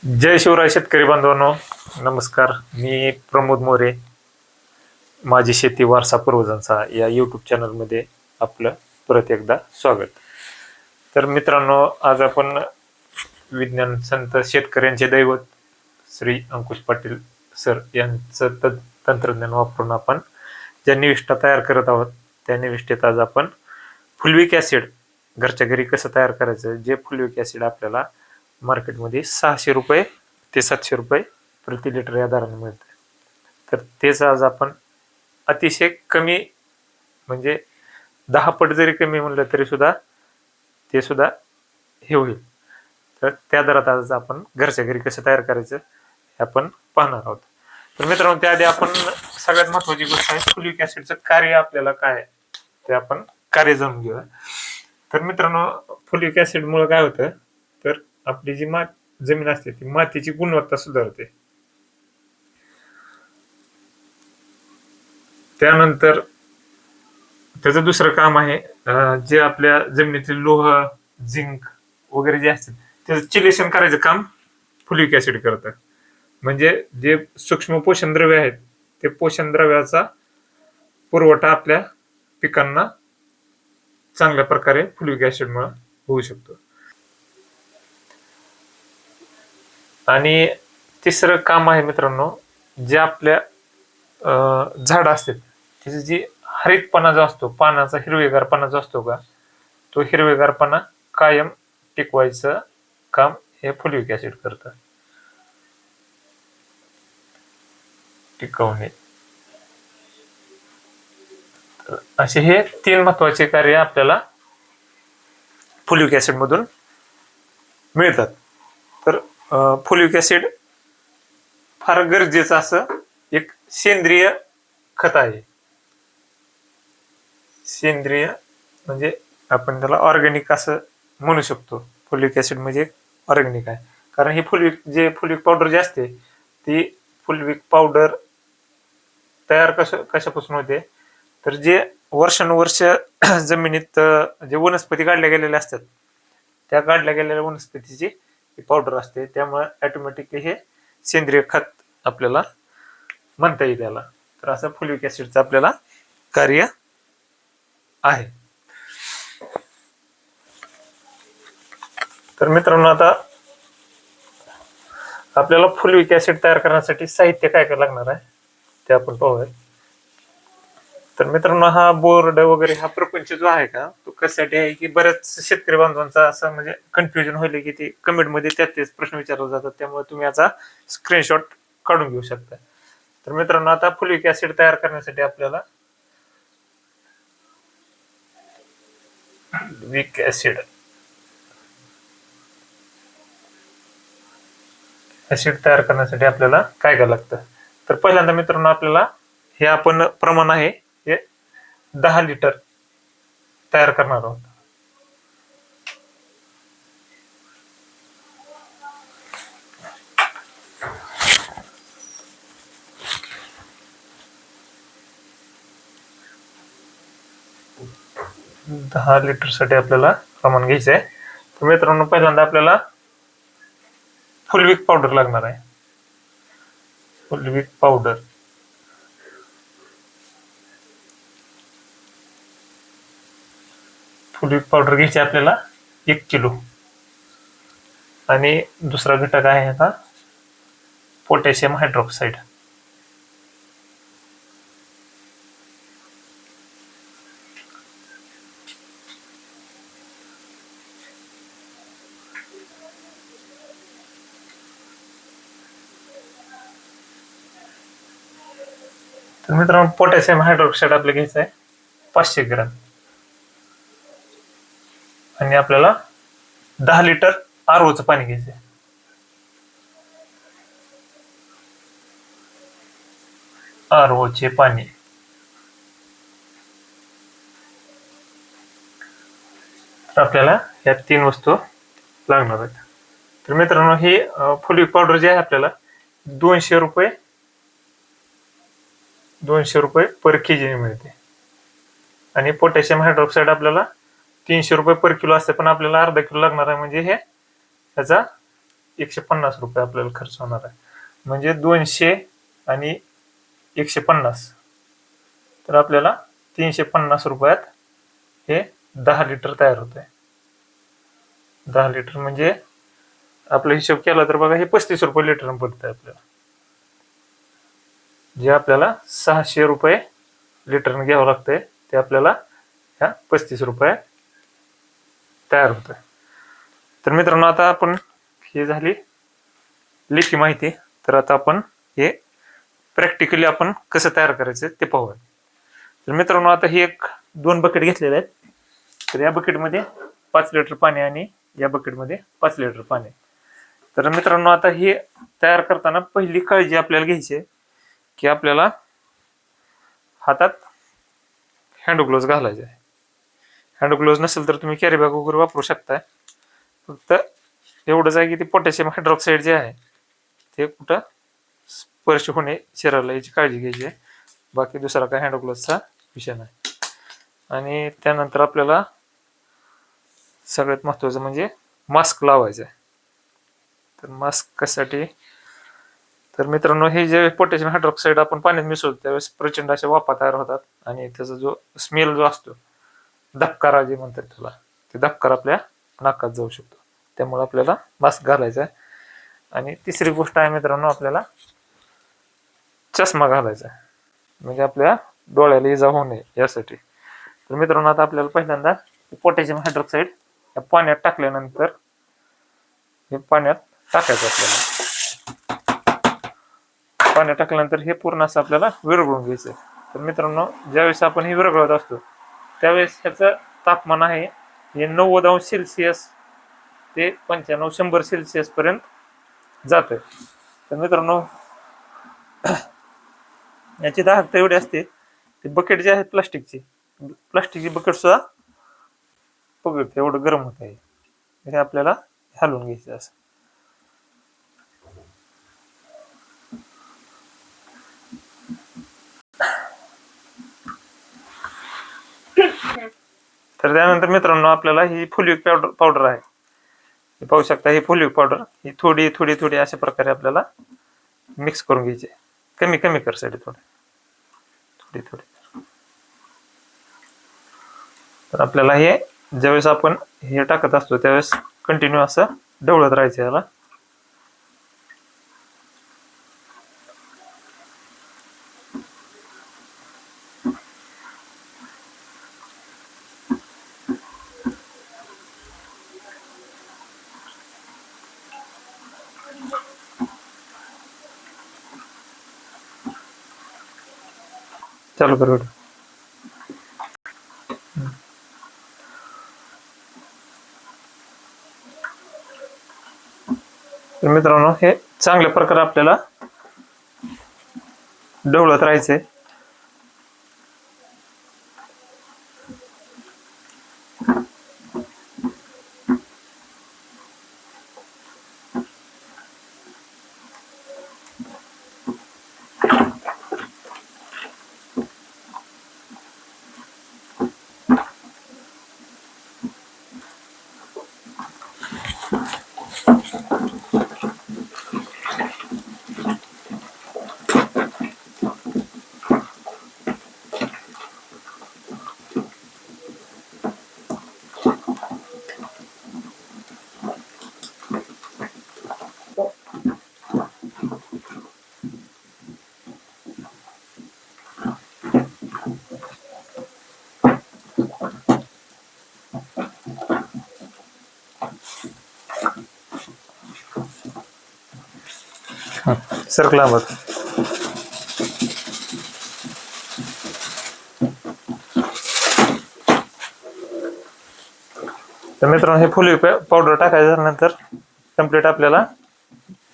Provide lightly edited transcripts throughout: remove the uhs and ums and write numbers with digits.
जय शिवराय शेतकरी बांधवांनो, नमस्कार. मी प्रमोद मोरे, माझी शेती वारसा पूर्वजांचा या यूट्यूब चॅनलमध्ये आपलं परत एकदा स्वागत. तर मित्रांनो, आज आपण विज्ञान संत शेतकऱ्यांचे दैवत श्री अंकुश पाटील सर यांचं तंत्रज्ञान वापरून आपण ज्या निविष्ठा तयार करत आहोत त्या निविष्ठेत आज आपण फुलविक ॲसिड घरच्या घरी कसं तयार करायचं, जे फुलविक ॲसिड आपल्याला मार्केटमध्ये 600 रुपये ते 700 रुपये प्रति लिटर या दराने मिळतं. तर तेच आज आपण अतिशय कमी, म्हणजे 10 पट जरी कमी म्हणलं तरी सुद्धा ते सुद्धा हे होईल. तर त्या दरात आज आपण घरच्या घरी कसं तयार करायचं हे आपण पाहणार आहोत. तर मित्रांनो, त्याआधी आपण सगळ्यात महत्वाची गोष्ट आहे फुलविक ॲसिडचं कार्य आपल्याला काय आहे ते आपण कार्य जाणून घेऊया. तर मित्रांनो, फुलविक ॲसिडमुळे काय होतं, तर आपली जी जमीन असते ती मातीची गुणवत्ता सुधारते. त्यानंतर त्याचं दुसरं काम आहे, जे आपल्या जमिनीतील लोह, झिंक वगैरे जे असतात त्याचं चिलेशन करायचं काम फुलविक ॲसिड करतं. म्हणजे जे सूक्ष्म पोषण द्रव्य आहेत ते पोषण द्रव्याचा पुरवठा आपल्या पिकांना चांगल्या प्रकारे फुलविक ॲसिडमुळे होऊ शकतो. आणि तिसरं काम आहे मित्रांनो, जे आपल्या झाड असतात त्याची जी हरितपणा जो असतो, पानाचा हिरवेगारपणा जो असतो का, तो हिरवेगारपणा कायम टिकवायचं काम हे फुलविक ॲसिड करतं. टिकवणे, असे हे 3 महत्वाचे कार्य आपल्याला फुलविक ॲसिड मधून मिळतात. तर फुलविक ॲसिड फार गरजेचं असं एक सेंद्रिय खत आहे. सेंद्रिय म्हणजे आपण त्याला ऑर्गॅनिक असं म्हणू शकतो. फुलविक ॲसिड म्हणजे ऑर्गॅनिक आहे, कारण हे फुलविक पावडर जे असते ती फुलविक पावडर तयार कशापासून होते, तर जे वर्षानुवर्ष जमिनीत जे वनस्पती काढल्या गेलेल्या असतात त्या काढल्या गेलेल्या वनस्पतीची पावडर असते. त्यामुळे ऑटोमॅटिकली हे सेंद्रिय खत आपल्याला म्हणता येईल याला. तर असं फुलविक ॲसिडचं आपल्याला कार्य आहे. तर मित्रांनो, आता आपल्याला फुलविक ॲसिड तयार करण्यासाठी साहित्य काय काय लागणार आहे ते आपण पाहूया. तर मित्रांनो, हा बोर्ड वगैरे हा प्रपंच जो आहे का, तो कशासाठी आहे की बऱ्याच शेतकरी बांधवांचा असं म्हणजे कन्फ्युजन होईल की ते कमेंट मध्ये तेच प्रश्न विचारले जातात. त्यामुळे तुम्ही याचा स्क्रीनशॉट काढून घेऊ शकता. तर मित्रांनो, आता फुलविक ॲसिड तयार करण्यासाठी आपल्याला फुलविक ॲसिड तयार करण्यासाठी आपल्याला काय काय लागतं. तर पहिल्यांदा मित्रांनो, आपल्याला हे आपण प्रमाण आहे हे 10 लिटर तयार करणार आहोत. दहा लिटर साठी आपल्याला प्रमाण घ्यायचं आहे. तर मित्रांनो, पहिल्यांदा आपल्याला फुलविक पावडर लागणार आहे. फुलविक पावडर घ्यायची आपल्याला 1 किलो. आणि दुसरा घटक आहे आता पोटॅशियम हायड्रॉक्साईड. तर मित्रांनो, पोटॅशियम हायड्रॉक्साईड आपल्याला घ्यायचं आहे 500 ग्रॅम. आणि आपल्याला 10 लिटर आरओचं पाणी घ्यायचं आहे. आरओचे पाणी. आपल्याला या 3 वस्तू लागणार आहेत. तर मित्रांनो, ही फुलविक पावडर जी आहे आपल्याला 200 रुपये पर केजी मिळते. आणि पोटॅशियम हायड्रॉक्साईड आपल्याला 300 रुपये पर किलो असते, पण आपल्याला अर्धा किलो लागणार आहे. म्हणजे हे ह्याचा 150 आपल्याला खर्च होणार आहे. म्हणजे 200 आणि 150, तर आपल्याला 350 रुपयात हे 10 लिटर तयार होत आहे. 10 लिटर म्हणजे आपला हिशोब केला तर बघा हे 35 रुपये लिटर पडतंय आपल्याला, जे आपल्याला 600 रुपये लिटरनं घ्यावं लागतंय, ते आपल्याला ह्या 35 रुपयात तयार होत आहे. तर मित्रांनो, आता आपण हे झाली लेखी माहिती, तर आता आपण हे प्रॅक्टिकली आपण कसं तयार करायचं ते पाहूया. तर मित्रांनो, आता ही 2 बकेट घेतलेले आहेत. तर या बकेटमध्ये 5 लिटर पाणी आणि या बकेटमध्ये 5 लिटर पाणी. तर मित्रांनो, आता हे तयार करताना पहिली काळजी आपल्याला घ्यायची आहे की आपल्याला हातात हँड ग्लोव्ज घालायचे आहे. हँड ग्लोव्ज नसेल तर तुम्ही कॅरी बॅग वगैरे वापरू शकताय. फक्त एवढंच आहे की ते पोटॅशियम हायड्रॉक्साईड जे आहे ते कुठं स्पर्श होणे शरीराला याची काळजी घ्यायची आहे. बाकी दुसरा काय हँड ग्लोव्जचा विषय नाही. आणि त्यानंतर आपल्याला सगळ्यात महत्त्वाचं म्हणजे मास्क लावायचा आहे. तर मास्क कशासाठी, तर मित्रांनो, हे जे पोटॅशियम हायड्रॉक्साईड आपण पाण्यात मिसळतो त्यावेळेस प्रचंड अशा वाफा तयार होतात आणि त्याचा जो स्मेल जो असतो, धबकारा जे म्हणतात त्याला, ते धबकार आपल्या नाकात जाऊ शकतो. त्यामुळे आपल्याला मास्क घालायचा आहे. आणि तिसरी गोष्ट आहे मित्रांनो, आपल्याला चष्मा घालायचा आहे, म्हणजे आपल्या डोळ्याला इजा होऊ नये यासाठी. तर मित्रांनो, आता आपल्याला पहिल्यांदा पोटॅशियम हायड्रॉक्साईड या पाण्यात टाकल्यानंतर हे पाण्यात टाकायचं आपल्याला. पाण्यात टाकल्यानंतर हे पूर्ण असं आपल्याला विरघळून घ्यायचं. तर मित्रांनो, ज्यावेळेस आपण हे विरघळत असतो त्यावेळेस ह्याचं तापमान आहे हे 90°C ते 95-100°C पर्यंत जातं. तर मित्रांनो, याची दाहकता एवढी असते, ते बकेट जे आहेत प्लास्टिकची बकेट सुद्धा पकडते, एवढं गरम होत आहे. हे आपल्याला हलवून घ्यायचं असं. तर त्यानंतर मित्रांनो, आपल्याला ही फुलविक पावडर आहे, हे पाहू शकता. ही फुलविक पावडर ही थोडी थोडी थोडी अशा प्रकारे आपल्याला मिक्स करून घ्यायची. कमी कमी करसाठी थोडी थोडी. तर आपल्याला हे ज्यावेळेस आपण हे टाकत असतो त्यावेळेस कंटिन्यू असं ढवळत राहायचं याला. चालू कर. तर मित्रांनो, हे चांगल्या प्रकारे आपल्याला ढवळत राहायचंय. सर्कला बघ. तर मित्रांनो, हे फुल पावडर टाकायचं नंतर कम्प्लीट आपल्याला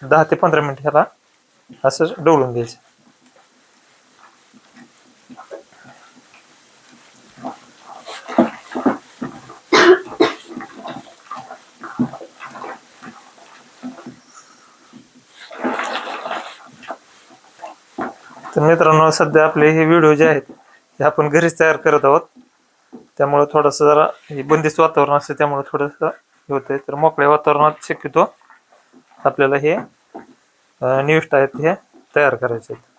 10 ते 15 मिनिट ह्याला असं ढवळून घ्यायचं. तर मित्रांनो, सध्या आपले हे व्हिडिओ जे आहेत ते आपण घरीच तयार करत आहोत, त्यामुळे थोडंसं जरा हे बंदिस्त वातावरण असतं, त्यामुळे थोडंसं हे होतंय. तर मोकळ्या वातावरणात शक्यतो आपल्याला हे निविष्ट आहेत हे तयार करायचे आहेत.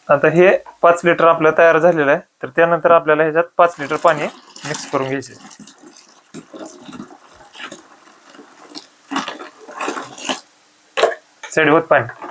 आता हे 5 लिटर आपलं तयार झालेलं आहे. तर त्यानंतर आपल्याला ह्याच्यात 5 लिटर पाणी मिक्स करून घ्यायचे. सेडवत पाणी.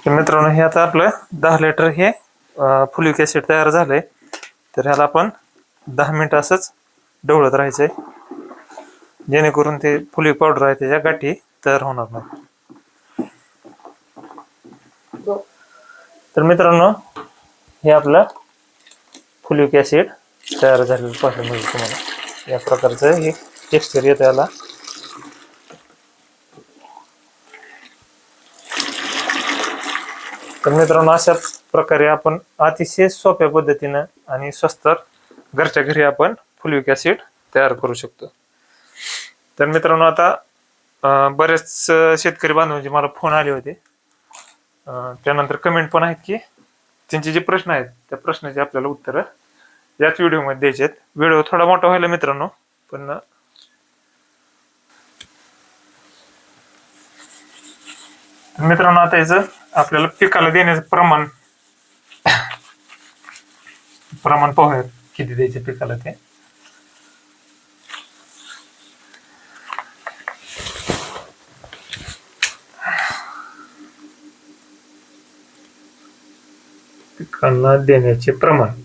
मित्रांनो हे आता आपलं 10 लिटर हे फुलिक ऍसिड तयार झालंय. तर ह्याला आपण 10 मिनिट असंच ढवळत राहायचंय, जेणेकरून ते फुलिक पावडर आहे त्याच्या गाठी तयार होणार नाही. तर मित्रांनो हे आपलं फुलिक ऍसिड तयार झालेलं पाहायला मिळेल तुम्हाला. या प्रकारचं हे टेक्स्चर येतं याला. तर मित्रांनो अशा प्रकारे आपण अतिशय सोप्या पद्धतीनं आणि स्वस्त घरच्या घरी आपण फुलिक ऍसिड तयार करू शकतो. तर मित्रांनो आता बरेच शेतकरी बांधवांचे मला फोन आले होते, त्यानंतर कमेंट पण आहेत की त्यांचे जे प्रश्न आहेत त्या प्रश्नाचे आपल्याला उत्तर याच व्हिडिओमध्ये द्यायचे आहेत. व्हिडिओ थोडा मोठा व्हायला मित्रांनो, पण मित्रांनो आता याचं आपल्याला पिकाला देण्याचं प्रमाण पाहूया किती द्यायचे पिकाला ते. पिकांना देण्याचे प्रमाण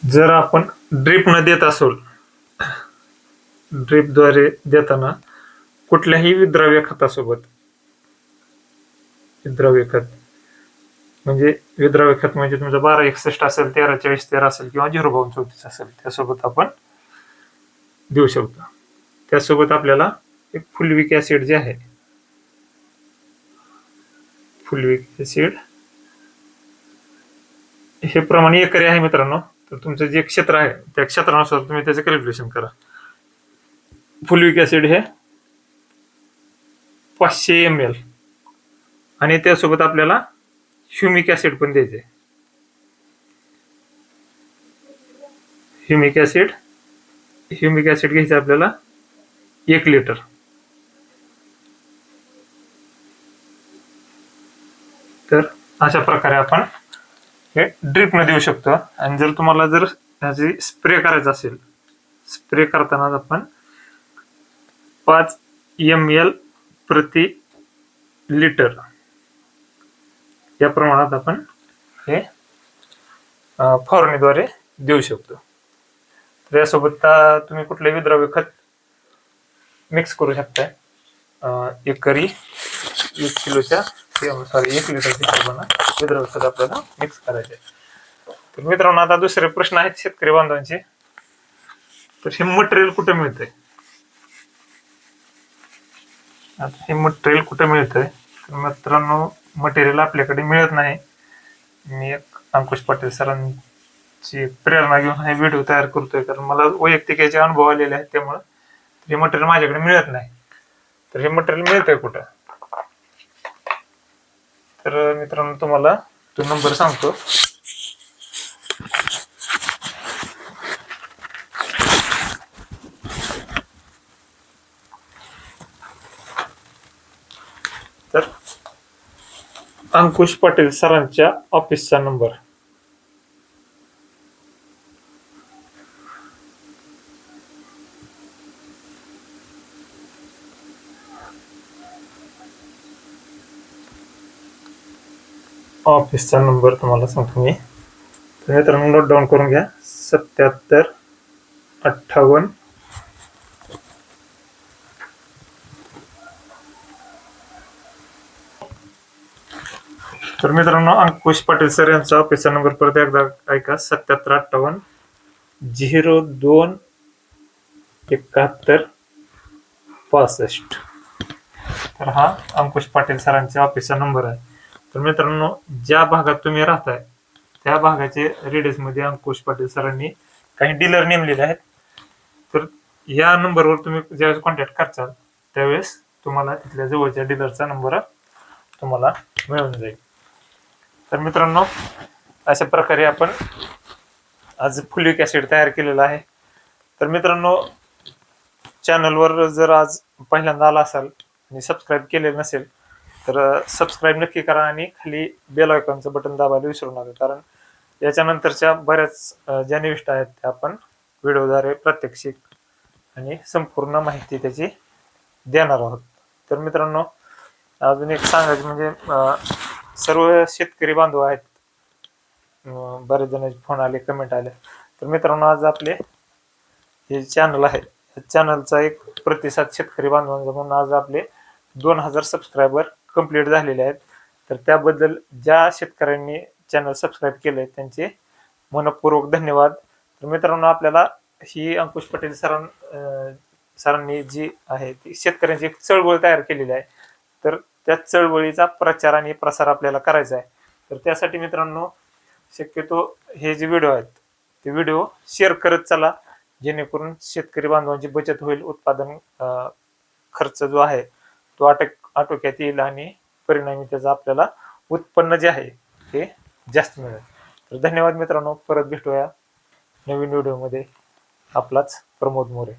जर आपण ड्रिप न देत असो, ड्रिपद्वारे देताना कुठल्याही विद्राव्य खतासोबत, विद्राव्य खत म्हणजे तुमचं 1261 असेल, 134013 असेल किंवा 05234 असेल, त्यासोबत आपण देऊ शकतो. त्यासोबत आपल्याला एक फुलविक ऍसिड जे आहे, फुलविक ऍसिड हे प्रमाण एकरी आहे मित्रांनो. तर तुमचं जे क्षेत्र आहे त्या क्षेत्रानुसार तुम्ही त्याचं कॅल्क्युलेशन करा. फुलविक ऍसिड हे 500 ml आणि त्यासोबत आपल्याला ह्युमिक ऍसिड पण द्यायचे. ह्युमिक ऍसिड घ्यायचं आपल्याला 1 लिटर. तर अशा प्रकारे आपण हे ड्रिप न देऊ शकतो. आणि जर तुम्हाला जर ह्याची स्प्रे करायचं असेल, स्प्रे करताना आपण 5 ml प्रति लिटर या प्रमाणात आपण हे फवारणीद्वारे देऊ शकतो. तर यासोबत तुम्ही कुठले विद्राव्य खत मिक्स करू शकताय. एकरी 1 किलोच्या 1 लिटरच्या विद्राव्य खत आपल्याला मिक्स करायचे. तर मित्रांनो आता दुसरे प्रश्न आहेत शेतकरी बांधवांचे. तर हे मटेरियल कुठे मिळतंय? आता हे मटेरियल कुठे मिळतंय? तर मित्रांनो मटेरियल आपल्याकडे मिळत नाही. मी एक अंकुश पाटील सरांची प्रेरणा घेऊन हे व्हिडिओ तयार करतोय, कारण मला वैयक्तिक याचे अनुभव आलेले आहेत. त्यामुळे हे मटेरियल माझ्याकडे मिळत नाही. तर हे मटेरियल मिळतंय कुठं? तर मित्रांनो तुम्हाला तो नंबर सांगतो. तर अंकुश पाटील सरांच्या ऑफिसचा नंबर ऑफिसचा नंबर तुम्हाला सांगतो मी. तर मित्रांनो नोट डाऊन करून घ्या. 7758. तर मित्रांनो अंकुश पाटील सर यांचा ऑफिसचा नंबर परत एकदा ऐका. 7758 02 71 65. तर हा अंकुश पाटील सरांच्या ऑफिसचा नंबर आहे. तर मित्रांनो ज्या भागात तुम्ही राहताय त्या भागाचे रेडियस मध्ये अंकुश पाटील सरांनी काही डीलर नेमलेले आहेत. तर या नंबरवर तुम्ही ज्यावेळेस कॉन्टॅक्ट करचाल त्यावेळेस तुम्हाला तिथल्या जवळच्या डीलरचा नंबर तुम्हाला मिळून जाईल. तर मित्रांनो अशा प्रकारे आपण आज फुलिक ॲसिड तयार केलेला आहे. तर मित्रांनो चॅनलवर जर आज पहिल्यांदा आला असाल आणि सबस्क्राईब केलेलं नसेल तर सबस्क्राईब नक्की करा आणि खाली बेल आयकॉनचं बटन दाबायला विसरू नका, कारण याच्यानंतरच्या बऱ्याच ज्या निविष्ट आहेत त्या आपण व्हिडिओद्वारे प्रात्यक्षिक आणि संपूर्ण माहिती त्याची देणार आहोत. तर मित्रांनो अजून एक सांगायचं म्हणजे सर्व शेतकरी बांधव आहेत, बरेच जणांचे फोन आले, कमेंट आले. तर मित्रांनो आज आपले हे चॅनल आहे, चॅनलचा एक प्रतिसाद शेतकरी बांधवांचा म्हणून आज आपले 2000 सबस्क्रायबर कंप्लीट झालेले आहेत. तर त्याबद्दल ज्या शेतकऱ्यांनी चॅनल सबस्क्राईब केले त्यांचे मनपूर्वक धन्यवाद. तर मित्रांनो आपल्याला ही अंकुश पाटील सरांनी जी आहे ती शेतकऱ्यांची एक चळवळ तयार केलेली आहे. तर त्या चळवळीचा प्रचार आणि प्रसार आपल्याला करायचा आहे. तर त्यासाठी मित्रांनो शक्यतो हे जे व्हिडिओ आहेत ते व्हिडिओ शेअर करत चला, जेणेकरून शेतकरी बांधवांची बचत होईल, उत्पादन खर्च जो आहे तो आटोक्यात येईल आणि परिणामी त्याचं आपल्याला उत्पन्न जे आहे ते जास्त मिळेल. तर धन्यवाद मित्रांनो, परत भेटूया नवीन व्हिडिओमध्ये. आपलाच प्रमोद मोरे.